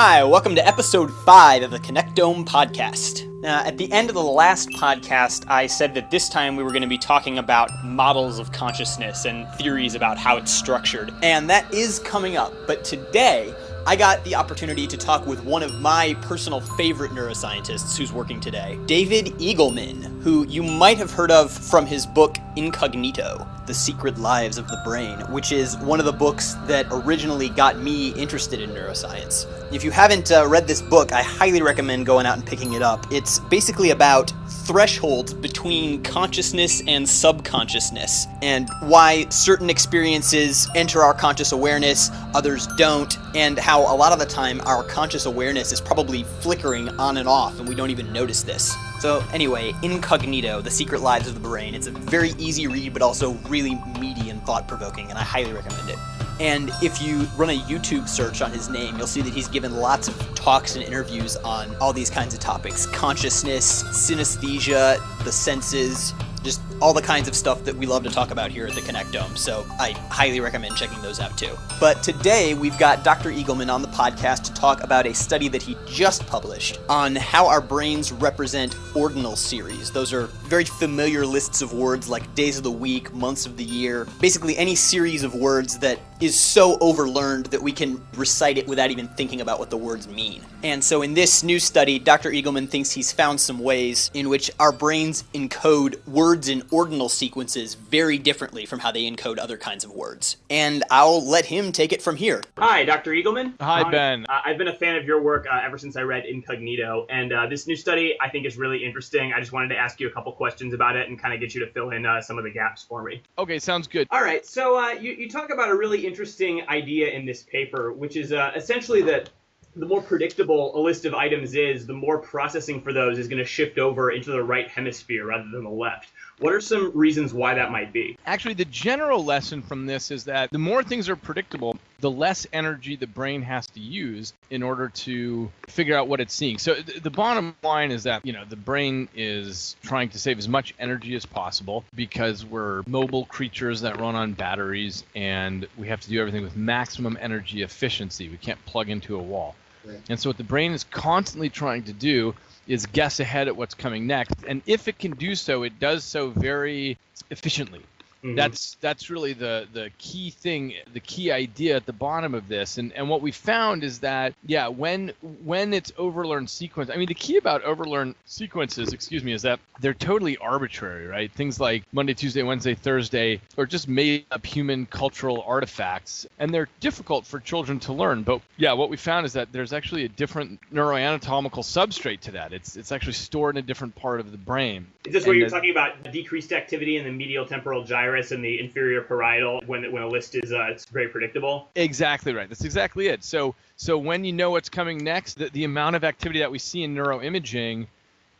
Hi, welcome to episode 5 of the Connectome podcast. Now, at the end of the last podcast, I said that this time we were going to be talking about models of consciousness and theories about how it's structured, and that is coming up. But today, I got the opportunity to talk with one of my personal favorite neuroscientists who's working today, David Eagleman, who you might have heard of from his book Incognito, The Secret Lives of the Brain, which is one of the books that originally got me interested in neuroscience. If you haven't read this book, I highly recommend going out and picking it up. It's basically about thresholds between consciousness and subconsciousness, and why certain experiences enter our conscious awareness, others don't, and how a lot of the time our conscious awareness is probably flickering on and off and we don't even notice this. So anyway, Incognito, The Secret Lives of the Brain. It's a very easy read, but also really meaty and thought-provoking, and I highly recommend it. And if you run a YouTube search on his name, you'll see that he's given lots of talks and interviews on all these kinds of topics. Consciousness, synesthesia, the senses, just all the kinds of stuff that we love to talk about here at the Connectome. So I highly recommend checking those out too. But today we've got Dr. Eagleman on the podcast to talk about a study that he just published on how our brains represent ordinal series. Those are very familiar lists of words like days of the week, months of the year, basically any series of words that is so overlearned that we can recite it without even thinking about what the words mean. And so in this new study, Dr. Eagleman thinks he's found some ways in which our brains encode words in ordinal sequences very differently from how they encode other kinds of words. And I'll let him take it from here. Hi, Dr. Eagleman. Hi, Ben. I've been a fan of your work ever since I read Incognito, and this new study I think is really interesting. I just wanted to ask you a couple questions about it and kind of get you to fill in some of the gaps for me. Okay, sounds good. All right, so you talk about a really interesting idea in this paper, which is essentially that the more predictable a list of items is, the more processing for those is going to shift over into the right hemisphere rather than the left. What are some reasons why that might be? Actually, the general lesson from this is that the more things are predictable, the less energy the brain has to use in order to figure out what it's seeing. So the bottom line is that, the brain is trying to save as much energy as possible because we're mobile creatures that run on batteries, and we have to do everything with maximum energy efficiency. We can't plug into a wall. Right. And so what the brain is constantly trying to do is guess ahead at what's coming next. And if it can do so, it does so very efficiently. Mm-hmm. That's really the key thing, the key idea at the bottom of this. And what we found is that, when it's overlearned sequence, the key about overlearned sequences, is that they're totally arbitrary, right? Things like Monday, Tuesday, Wednesday, Thursday, or just made up human cultural artifacts. And they're difficult for children to learn. But what we found is that there's actually a different neuroanatomical substrate to that. It's actually stored in a different part of the brain. Is this where you're talking about decreased activity in the medial temporal gyrus and the inferior parietal when a list is it's very predictable? Exactly right. That's exactly it. So when you know what's coming next, the amount of activity that we see in neuroimaging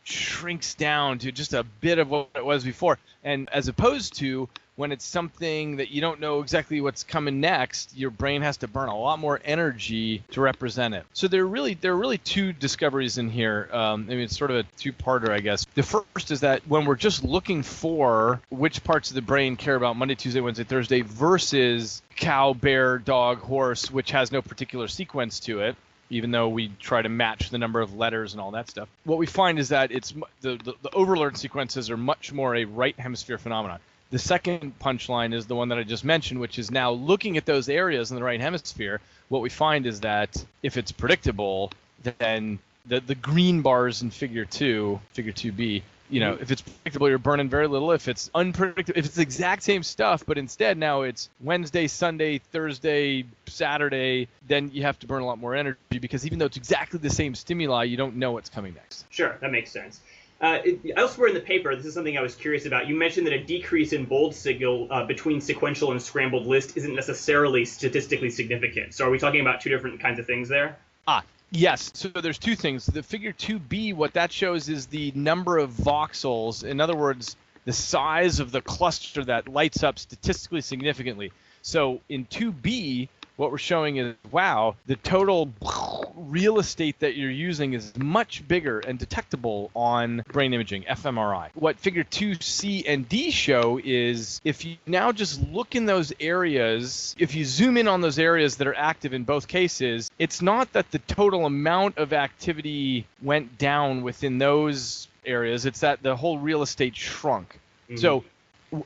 shrinks down to just a bit of what it was before. And as opposed to when it's something that you don't know exactly what's coming next, your brain has to burn a lot more energy to represent it. So there are really two discoveries in here. It's sort of a two-parter, I guess. The first is that when we're just looking for which parts of the brain care about Monday, Tuesday, Wednesday, Thursday versus cow, bear, dog, horse, which has no particular sequence to it, even though we try to match the number of letters and all that stuff, what we find is that it's the overlearned sequences are much more a right hemisphere phenomenon. The second punchline is the one that I just mentioned, which is now looking at those areas in the right hemisphere, what we find is that if it's predictable, then the green bars in figure 2b, if it's predictable, you're burning very little. If it's unpredictable, if it's the exact same stuff, but instead now it's Wednesday, Sunday, Thursday, Saturday, then you have to burn a lot more energy because even though it's exactly the same stimuli, you don't know what's coming next. Sure, that makes sense. Elsewhere in the paper, this is something I was curious about. You mentioned that a decrease in bold signal between sequential and scrambled list isn't necessarily statistically significant. So are we talking about two different kinds of things there? Yes. So there's two things. The figure 2b, what that shows is the number of voxels. In other words, the size of the cluster that lights up statistically significantly. So in 2b, what we're showing is, wow, the total real estate that you're using is much bigger and detectable on brain imaging, fMRI. What figure 2C and D show is if you now just look in those areas, if you zoom in on those areas that are active in both cases, it's not that the total amount of activity went down within those areas, it's that the whole real estate shrunk. Mm-hmm. So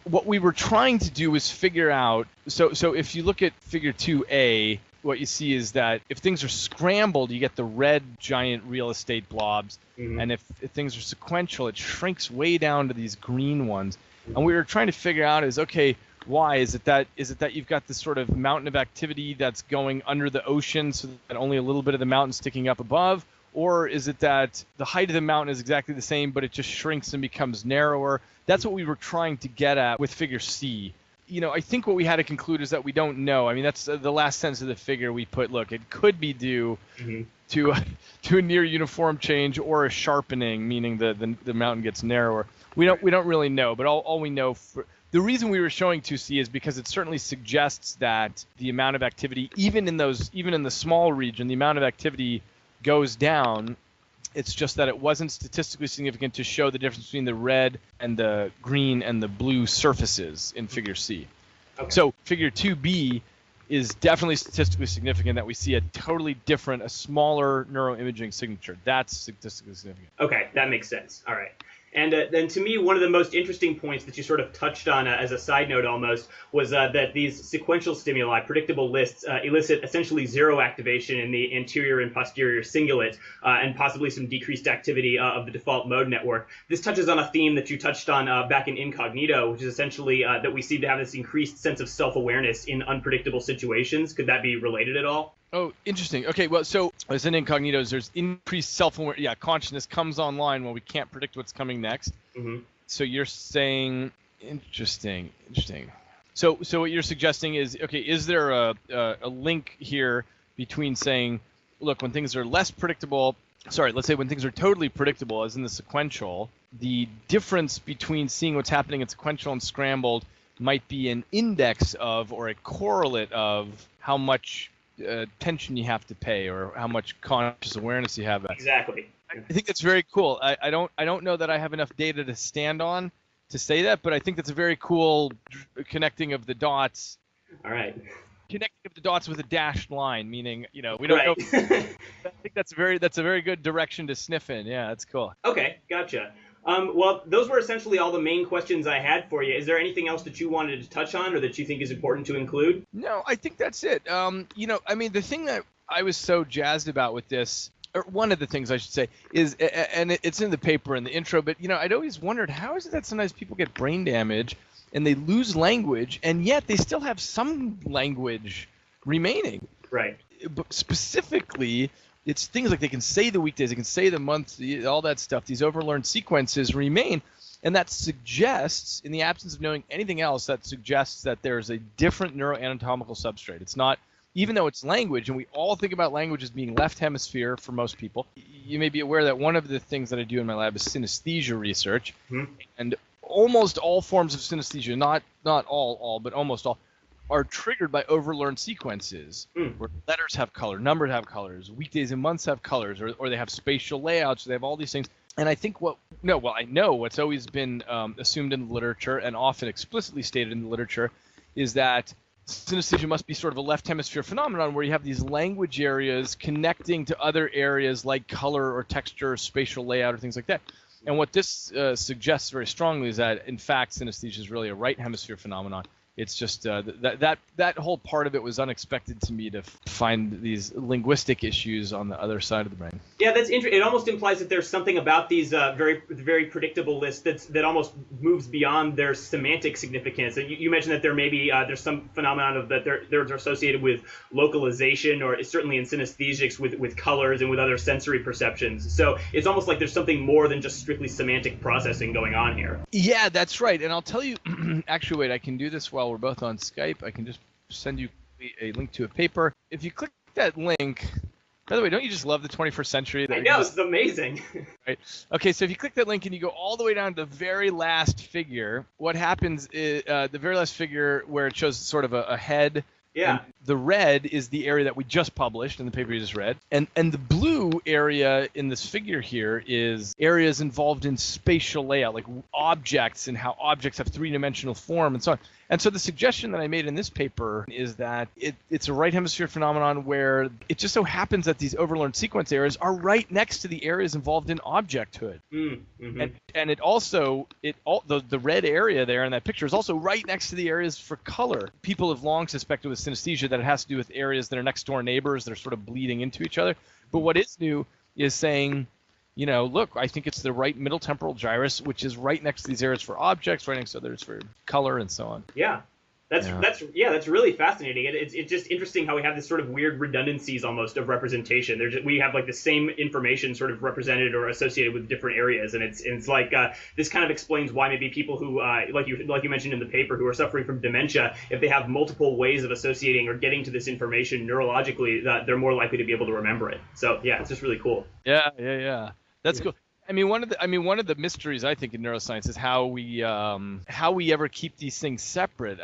what we were trying to do was figure out, so if you look at figure 2A, what you see is that if things are scrambled, you get the red giant real estate blobs. Mm-hmm. And if things are sequential, it shrinks way down to these green ones. Mm-hmm. And we were trying to figure out is, okay, why? Is it that you've got this sort of mountain of activity that's going under the ocean so that only a little bit of the mountain sticking up above? Or is it that the height of the mountain is exactly the same, but it just shrinks and becomes narrower? That's what we were trying to get at with figure C. I think what we had to conclude is that we don't know. I mean, that's the last sentence of the figure we put. Look, it could be due to a near uniform change or a sharpening, meaning the mountain gets narrower. We don't really know, but all we know the reason we were showing 2C is because it certainly suggests that the amount of activity, even in the small region, the amount of activity goes down. It's just that it wasn't statistically significant to show the difference between the red and the green and the blue surfaces in figure C. Okay. So figure 2B is definitely statistically significant that we see a totally different, a smaller neuroimaging signature. That's statistically significant. Okay, that makes sense. All right. And then to me, one of the most interesting points that you sort of touched on as a side note almost was that these sequential stimuli, predictable lists, elicit essentially zero activation in the anterior and posterior cingulate and possibly some decreased activity of the default mode network. This touches on a theme that you touched on back in Incognito, which is essentially that we seem to have this increased sense of self-awareness in unpredictable situations. Could that be related at all? Oh, interesting. Okay, well, so as in Incognitos, there's increased self-awareness. Yeah, consciousness comes online when we can't predict what's coming next. Mm-hmm. So you're saying, interesting. So what you're suggesting is, okay, is there a link here between saying, look, when things are less predictable, let's say when things are totally predictable, as in the sequential, the difference between seeing what's happening in sequential and scrambled might be an index of or a correlate of how much attention you have to pay or how much conscious awareness you have. Exactly. I think that's very cool. I don't know that I have enough data to stand on to say that, but I think that's a very cool connecting of the dots. All right. Connecting of the dots with a dashed line, meaning we don't know. I think that's a very good direction to sniff in. Yeah, that's cool. Okay, gotcha. Well, those were essentially all the main questions I had for you. Is there anything else that you wanted to touch on or that you think is important to include? No, I think that's it. The thing that I was so jazzed about with this, or one of the things I should say, is, and it's in the paper in the intro, but, I'd always wondered, how is it that sometimes people get brain damage and they lose language, and yet they still have some language remaining? Right. But specifically, it's things like they can say the weekdays, they can say the months, all that stuff. These overlearned sequences remain. And that suggests, in the absence of knowing anything else, that suggests that there's a different neuroanatomical substrate. It's not, even though it's language, and we all think about language as being left hemisphere for most people, you may be aware that one of the things that I do in my lab is synesthesia research. Mm-hmm. And almost all forms of synesthesia, not all, but almost all, are triggered by overlearned sequences where letters have color, numbers have colors, weekdays and months have colors, or they have spatial layouts, or they have all these things. And I think I know what's always been assumed in the literature and often explicitly stated in the literature is that synesthesia must be sort of a left hemisphere phenomenon where you have these language areas connecting to other areas like color or texture, or spatial layout, or things like that. And what this suggests very strongly is that, in fact, synesthesia is really a right hemisphere phenomenon. It's just that whole part of it was unexpected to me to find these linguistic issues on the other side of the brain. Yeah, that's interesting. It almost implies that there's something about these very predictable lists that almost moves beyond their semantic significance. And you mentioned that there may be there's some phenomenon of that they're associated with localization, or certainly in synesthesics with colors and with other sensory perceptions. So it's almost like there's something more than just strictly semantic processing going on here. Yeah, that's right. And I'll tell you, actually, wait, I can do this while we're both on Skype. I can just send you a link to a paper. If you click that link, by the way, don't you just love the 21st century? I know, it's amazing. Right. Okay, so if you click that link and you go all the way down to the very last figure, what happens is the very last figure where it shows sort of a head. Yeah. And the red is the area that we just published in the paper you just read. And the blue area in this figure here is areas involved in spatial layout, like objects and how objects have three-dimensional form and so on. And so the suggestion that I made in this paper is that it's a right hemisphere phenomenon where it just so happens that these overlearned sequence areas are right next to the areas involved in objecthood. Mm-hmm. And it also, the red area there in that picture is also right next to the areas for color. People have long suspected with synesthesia that it has to do with areas that are next door neighbors that are sort of bleeding into each other. But what is new is saying, look, I think it's the right middle temporal gyrus, which is right next to these areas for objects, right next to others for color, and so on. Yeah. That's really fascinating. It's just interesting how we have this sort of weird redundancies almost of representation. We have like the same information sort of represented or associated with different areas, and it's like this kind of explains why maybe people who like you mentioned in the paper who are suffering from dementia, if they have multiple ways of associating or getting to this information neurologically, that they're more likely to be able to remember it. So yeah, it's just really cool. Yeah. That's cool. I mean, one of the mysteries I think in neuroscience is how we ever keep these things separate.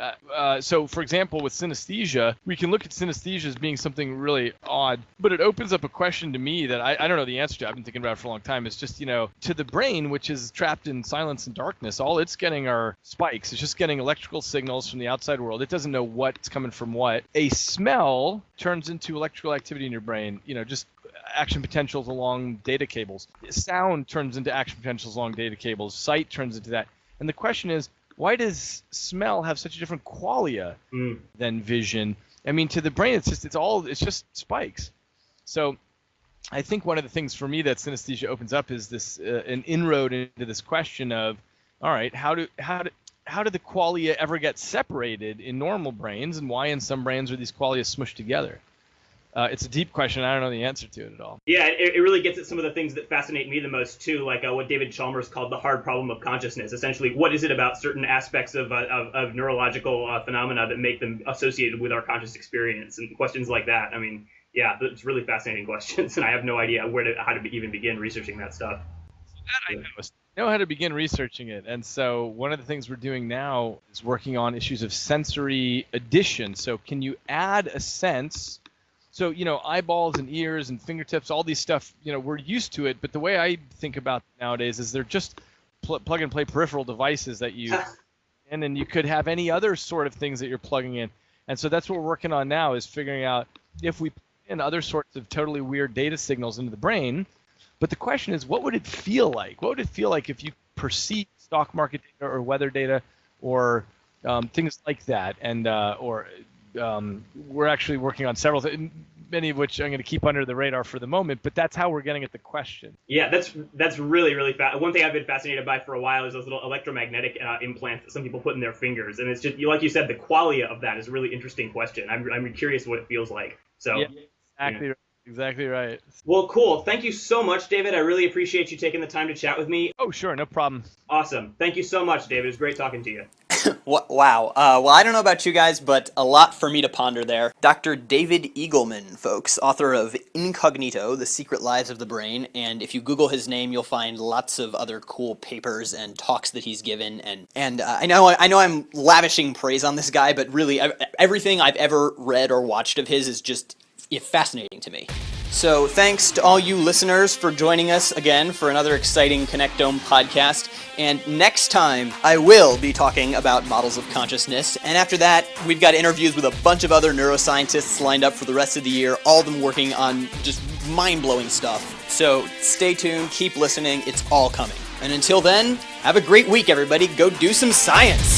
So, for example, with synesthesia, we can look at synesthesia as being something really odd, but it opens up a question to me that I don't know the answer to. I've been thinking about it for a long time. It's just, to the brain, which is trapped in silence and darkness, all it's getting are spikes. It's just getting electrical signals from the outside world. It doesn't know what's coming from what. A smell turns into electrical activity in your brain, just action potentials along data cables. Sound turns into action potentials along data cables. Sight turns into that. And the question is, why does smell have such a different qualia than vision? I mean, to the brain, it's just spikes. So I think one of the things for me that synesthesia opens up is this an inroad into this question of, all right, how do the qualia ever get separated in normal brains, and why in some brains are these qualia smushed together? It's a deep question. I don't know the answer to it at all. Yeah, it really gets at some of the things that fascinate me the most, too, like what David Chalmers called the hard problem of consciousness. Essentially, what is it about certain aspects of neurological phenomena that make them associated with our conscious experience, and questions like that. I mean, yeah, it's really fascinating questions, and I have no idea how to even begin researching that stuff. That I know how to begin researching it. And so one of the things we're doing now is working on issues of sensory addition. So can you add a sense? So, eyeballs and ears and fingertips, all these stuff, we're used to it. But the way I think about it nowadays is they're just plug and play peripheral devices that you, and then you could have any other sort of things that you're plugging in. And so that's what we're working on now, is figuring out if we put in other sorts of totally weird data signals into the brain. But the question is, what would it feel like? What would it feel like if you perceive stock market data or weather data or things like that? And we're actually working on several things, many of which I'm going to keep under the radar for the moment, but that's how we're getting at the question. Yeah, that's really, really fast. One thing I've been fascinated by for a while is those little electromagnetic implants that some people put in their fingers. And it's just, like you said, the qualia of that is a really interesting question. I'm curious what it feels like. So, yeah, exactly. Yeah. Exactly right. Well, cool. Thank you so much, David. I really appreciate you taking the time to chat with me. Oh, sure. No problem. Awesome. Thank you so much, David. It was great talking to you. Wow. Well, I don't know about you guys, but a lot for me to ponder there. Dr. David Eagleman, folks, author of Incognito, The Secret Lives of the Brain. And if you Google his name, you'll find lots of other cool papers and talks that he's given. And I know I'm lavishing praise on this guy, but really everything I've ever read or watched of his is just fascinating to me. So thanks to all you listeners for joining us again for another exciting Connectome podcast. And next time, I will be talking about models of consciousness. And after that, we've got interviews with a bunch of other neuroscientists lined up for the rest of the year, all of them working on just mind-blowing stuff. So stay tuned, keep listening, it's all coming. And until then, have a great week, everybody. Go do some science!